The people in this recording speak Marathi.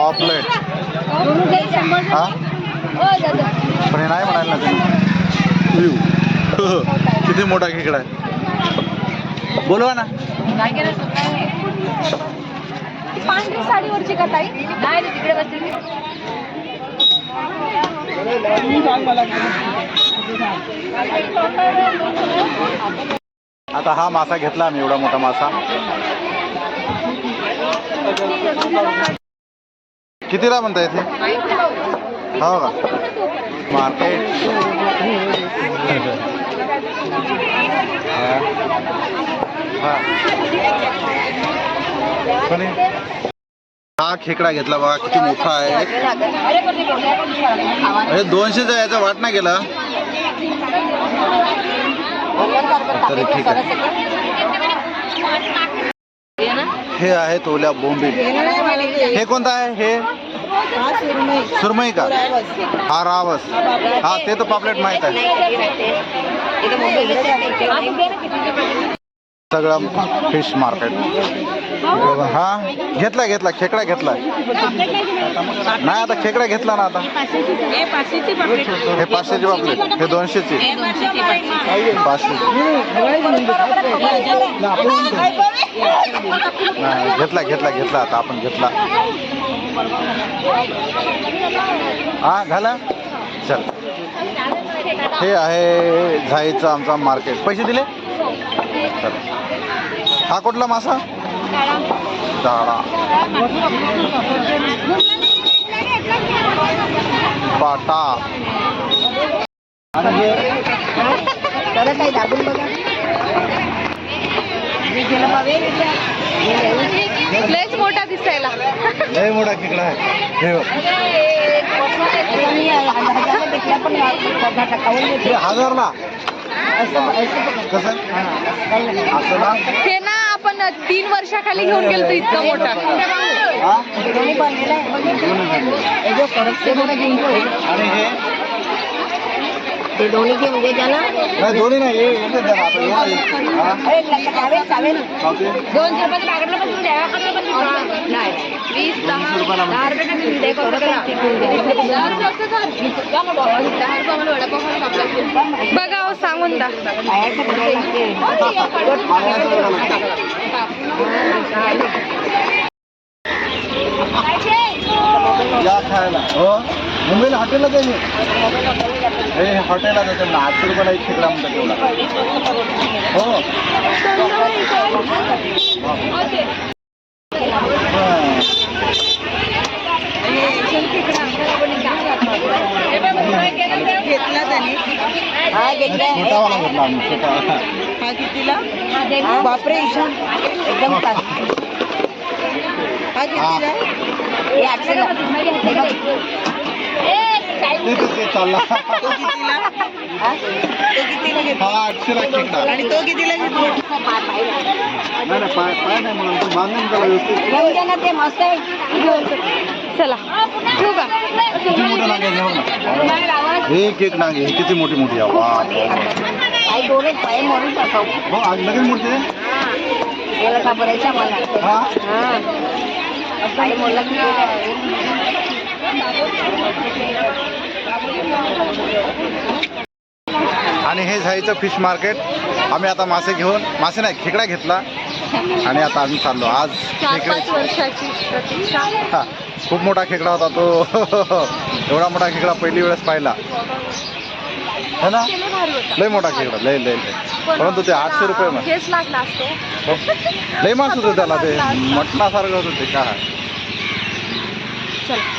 पॉपलेट हा पण हे नाही म्हणाल ना तुम्ही. किती मोठा खेकडा आहे. बोलवा ना. पांढरी साडीवरची का ताई? नाही तिकडे बसली. आता हा मासा घेतला आम्ही, एवढा मोठा मासा. कितीला म्हणता येथे? हो का मार्केट. हा खेकडा घेतला बघा, किती मोठा आहे. हे 200चा याचा वाट नाही गेला तरी ठीक आहे. हे आहे तोल्या बोंबील. हे कोणता आहे? हे सुरमई का? हा रावस. हा ते तर पापलेट माहित आहे. सगळं फिश मार्केट. हा घेतला घेतला खेकडा घेतला नाही. आता खेकडा घेतला ना. आता हे 500ची पापलेट, हे 200ची. 500 घेतला घेतला घेतला. आता आपण घेतला. हा घाला चल. हे आहे झाईचं आमचा मार्केट. पैसे दिले. हा कुठला मासा? दाडा. पाटा. लयच मोठा दिसायला. लय मोठा खेकडा आहे. हे 1000ला कसं असं ना. हे ना आपण 3 वर्षाखाली घेऊन गेलो इतका मोठा. आणि हे ते दोन्ही घेऊन घे ना. नाही दोन्ही नाही. हे एकच द्या ना. बघा हो सांगून दा. या खायला. हो मुंबईला हॉटेलला जाईल. हे हॉटेलला जाते ना. 800 रुपयाला एक खेकडा म्हणतात तेवढा. हो घेतला त्याने. हा घेतला. छोटावाला घेतला आम्ही. छोटावाला. हा कितीला? बापरे ईशान एकदम छान. हा कितीला? हे 800ला. ते चालला. तो कितीला? तो कितीला घेतला? हा 800ला खेकडा. आणि तो कितीला घेतला? नाही नाही पाय पाय नाही म्हणून तू बांधून त्याला व्यवस्थित. घेऊन घ्या ना. ते मस्त आहे. चला ठेवू का? किती मोठं नागे घेऊ ना. एक एक नागे किती मोठी मोठी आहे. वा आई दोनच पाय मोडून टाकाव. हो आज लगेच मोठे. याला का बरायचा मला. हा पाय मोडला की आणि हे झाईचं फिश मार्केट. आम्ही आता मासे घेऊन, मासे नाही खेकडा घेतला आणि आता आम्ही चाललो. आज 4-5 वर्षाची प्रतीक्षा. हा खूप मोठा खेकडा होता तो. एवढा मोठा खेकडा पहिली वेळेस पाहिला है ना. लय मोठा खेकडा. लय लय लय. परंतु ते 800 रुपये मध्ये केस लागला असतो. लय मास होतं त्याला. ते मटणासारखं होतं ते. काय चला